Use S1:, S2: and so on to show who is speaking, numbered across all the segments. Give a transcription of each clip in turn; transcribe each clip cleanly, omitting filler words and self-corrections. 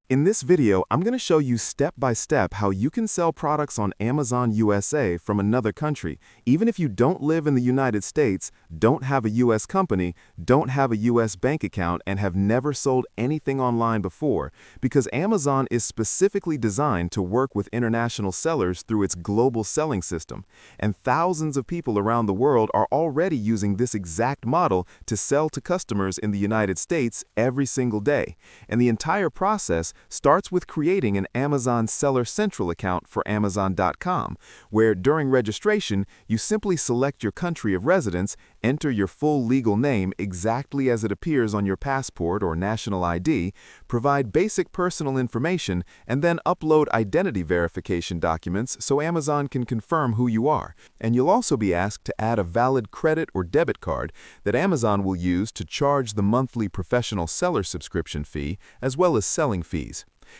S1: In this video, I'm going to show you step by step how you can sell products on Amazon USA from another country, even if you don't live in the United States, don't have a US company, don't have a US bank account, and have never sold anything online before, because Amazon is specifically designed to work with international sellers through its global selling system. And thousands of people around the world are already using this exact model to sell to customers in the United States every single day. And the entire process starts with creating an Amazon Seller Central account for Amazon.com, where during registration, you simply select your country of residence, enter your full legal name exactly as it appears on your passport or national ID, provide basic personal information, and then upload identity verification documents so Amazon can confirm who you are. And you'll also be asked to add a valid credit or debit card that Amazon will use to charge the monthly professional seller subscription fee, as well as selling fees.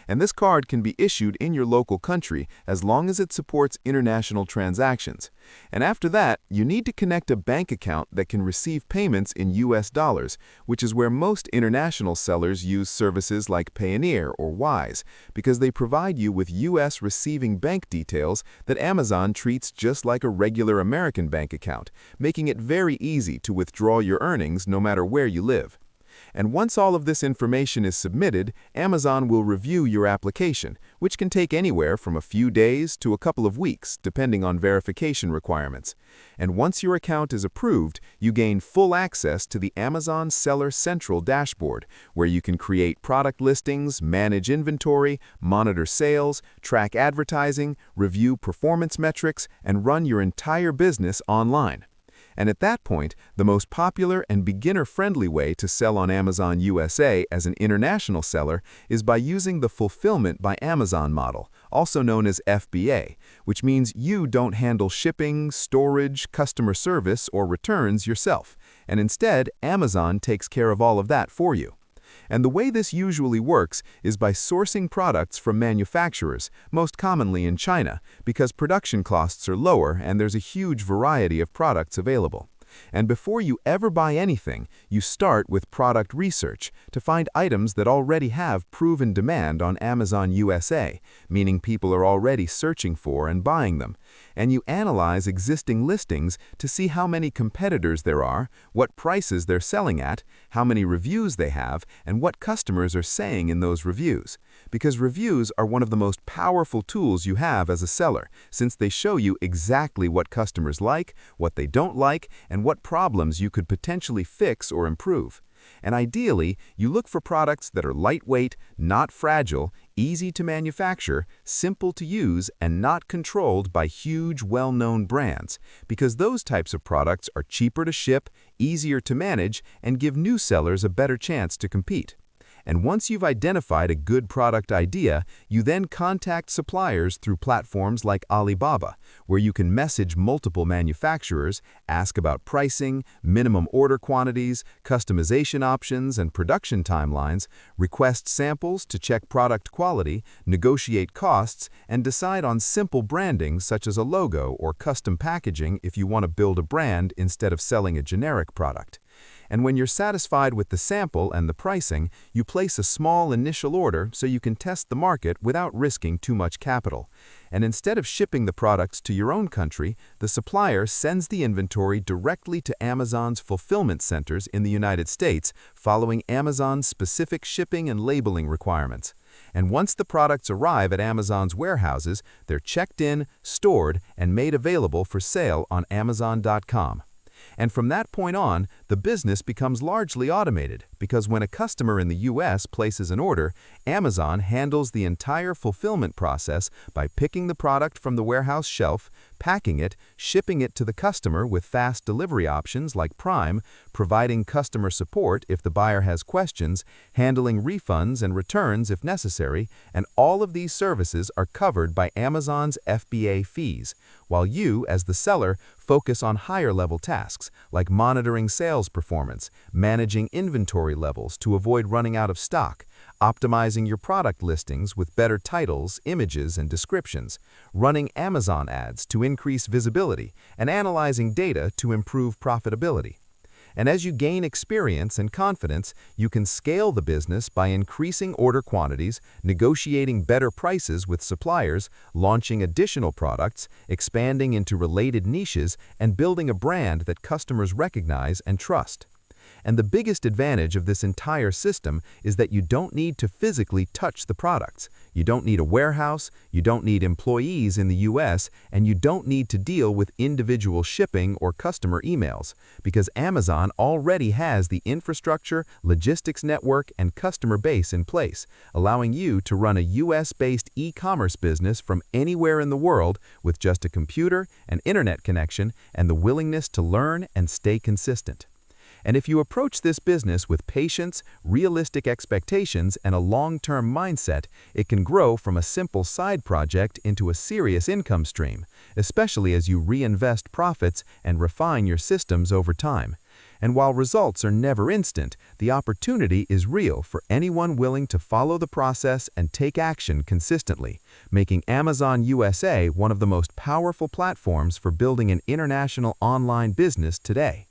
S1: And this card can be issued in your local country as long as it supports international transactions. And after that, you need to connect a bank account that can receive payments in US dollars, which is where most international sellers use services like Payoneer or Wise, because they provide you with US receiving bank details that Amazon treats just like a regular American bank account, making it very easy to withdraw your earnings no matter where you live. And once all of this information is submitted, Amazon will review your application, which can take anywhere from a few days to a couple of weeks, depending on verification requirements. And once your account is approved, you gain full access to the Amazon Seller Central dashboard, where you can create product listings, manage inventory, monitor sales, track advertising, review performance metrics, and run your entire business online. And at that point, the most popular and beginner-friendly way to sell on Amazon USA as an international seller is by using the Fulfillment by Amazon model, also known as FBA, which means you don't handle shipping, storage, customer service, or returns yourself, and instead, Amazon takes care of all of that for you. And the way this usually works is by sourcing products from manufacturers, most commonly in China, because production costs are lower and there's a huge variety of products available. And before you ever buy anything, you start with product research to find items that already have proven demand on Amazon USA, meaning people are already searching for and buying them. And you analyze existing listings to see how many competitors there are, what prices they're selling at, how many reviews they have, and what customers are saying in those reviews. Because reviews are one of the most powerful tools you have as a seller, since they show you exactly what customers like, what they don't like, and what problems you could potentially fix or improve. And ideally, you look for products that are lightweight, not fragile, easy to manufacture, simple to use, and not controlled by huge, well-known brands, because those types of products are cheaper to ship, easier to manage, and give new sellers a better chance to compete. And once you've identified a good product idea, you then contact suppliers through platforms like Alibaba, where you can message multiple manufacturers, ask about pricing, minimum order quantities, customization options, and production timelines, request samples to check product quality, negotiate costs, and decide on simple branding such as a logo or custom packaging if you want to build a brand instead of selling a generic product. And when you're satisfied with the sample and the pricing, you place a small initial order so you can test the market without risking too much capital. And instead of shipping the products to your own country, the supplier sends the inventory directly to Amazon's fulfillment centers in the United States, following Amazon's specific shipping and labeling requirements. And once the products arrive at Amazon's warehouses, they're checked in, stored, and made available for sale on Amazon.com. And from that point on, the business becomes largely automated, because when a customer in the US places an order, Amazon handles the entire fulfillment process by picking the product from the warehouse shelf, packing it, shipping it to the customer with fast delivery options like Prime, providing customer support if the buyer has questions, handling refunds and returns if necessary, and all of these services are covered by Amazon's FBA fees, while you, as the seller, focus on higher-level tasks like monitoring sales performance, managing inventory levels to avoid running out of stock, optimizing your product listings with better titles, images, and descriptions, running Amazon ads to increase visibility, and analyzing data to improve profitability. And as you gain experience and confidence, you can scale the business by increasing order quantities, negotiating better prices with suppliers, launching additional products, expanding into related niches, and building a brand that customers recognize and trust. And the biggest advantage of this entire system is that you don't need to physically touch the products. You don't need a warehouse, you don't need employees in the US, and you don't need to deal with individual shipping or customer emails, because Amazon already has the infrastructure, logistics network, and customer base in place, allowing you to run a US-based e-commerce business from anywhere in the world with just a computer, an internet connection, and the willingness to learn and stay consistent. And if you approach this business with patience, realistic expectations, and a long-term mindset, it can grow from a simple side project into a serious income stream, especially as you reinvest profits and refine your systems over time. And while results are never instant, the opportunity is real for anyone willing to follow the process and take action consistently, making Amazon USA one of the most powerful platforms for building an international online business today.